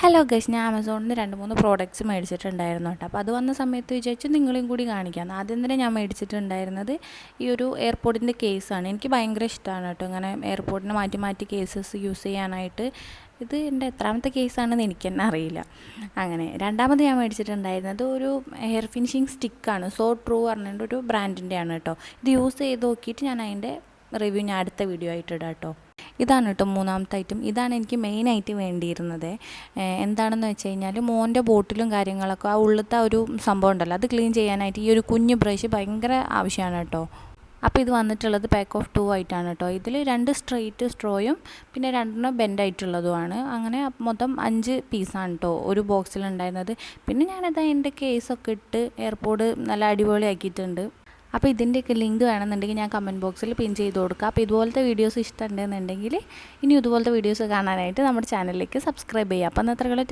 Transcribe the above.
Hello guys, ഞാൻ ആമസോണിൽ നിന്ന് 2-3 പ്രോഡക്റ്റ്സ് മേടിച്ചിട്ടുണ്ടായിരുന്നു കേട്ടോ. അപ്പോൾ അത് വന്ന സമയത്ത് വിചാരിച്ചു നിങ്ങളെയും കൂടി കാണിക്കാം. ആദ്യം തന്നെ ഞാൻ മേടിച്ചിട്ടുണ്ടായിരുന്നത് ഈ ഒരു എയർപോർട്ടിൻ്റെ കേസാണ്. എനിക്ക് ഭയങ്കര ഇഷ്ടമാണ് കേട്ടോ ഇങ്ങനെ എയർപോർട്ടിന് മാറ്റി മാറ്റി കേസസ് യൂസ് ചെയ്യാനായിട്ട്. ഇത് എൻ്റെ എത്രാമത്തെ കേസാണെന്ന് എനിക്ക് തന്നെ അറിയില്ല. അങ്ങനെ രണ്ടാമത് ഞാൻ മേടിച്ചിട്ടുണ്ടായിരുന്നത് ഒരു ഹെയർ ഫിനിഷിങ് സ്റ്റിക്കാണ്. സോ ട്രൂ പറഞ്ഞിട്ട് ഒരു ബ്രാൻഡിൻ്റെയാണ് കേട്ടോ. ഇത് യൂസ് ചെയ്ത് നോക്കിയിട്ട് ഞാൻ അതിൻ്റെ റിവ്യൂ ഞാൻ അടുത്ത വീഡിയോ ആയിട്ട് ഇടാം കേട്ടോ. ഇതാണ് കേട്ടോ മൂന്നാമത്തെ ഐറ്റം. ഇതാണ് എനിക്ക് മെയിനായിട്ട് വേണ്ടിയിരുന്നത്. എന്താണെന്ന് വെച്ച് കഴിഞ്ഞാൽ മോൻ്റെ ബോട്ടിലും കാര്യങ്ങളൊക്കെ ആ ഉള്ളിലത്തെ ഒരു സംഭവം ഉണ്ടല്ലോ, അത് ക്ലീൻ ചെയ്യാനായിട്ട് ഈ ഒരു കുഞ്ഞ് ബ്രഷ് ഭയങ്കര ആവശ്യമാണ് കേട്ടോ. അപ്പോൾ ഇത് വന്നിട്ടുള്ളത് പാക്ക് ഓഫ് 2 ആയിട്ടാണ് കേട്ടോ. ഇതിൽ 2 സ്ട്രെയിറ്റ് സ്ട്രോയും പിന്നെ 2 ബെൻഡായിട്ടുള്ളതുമാണ്. അങ്ങനെ മൊത്തം 5 പീസാണ് കേട്ടോ ഒരു ബോക്സിലുണ്ടായിരുന്നത്. പിന്നെ ഞാനത് അതിൻ്റെ കേസൊക്കെ ഇട്ട് എയർപോർട്ട് നല്ല അടിപൊളിയാക്കിയിട്ടുണ്ട്. അപ്പോൾ ഇതിൻ്റെയൊക്കെ ലിങ്ക് വേണമെന്നുണ്ടെങ്കിൽ ഞാൻ കമൻറ്റ് ബോക്സിൽ പിൻ ചെയ്ത് കൊടുക്കുക. അപ്പോൾ ഇതുപോലത്തെ വീഡിയോസ് ഇഷ്ടമുണ്ടെന്നുണ്ടെങ്കിൽ ഇനി ഇതുപോലത്തെ വീഡിയോസ് കാണാനായിട്ട് നമ്മുടെ ചാനലിലേക്ക് സബ്സ്ക്രൈബ് ചെയ്യുക. അപ്പോൾ അന്നത്രകളെ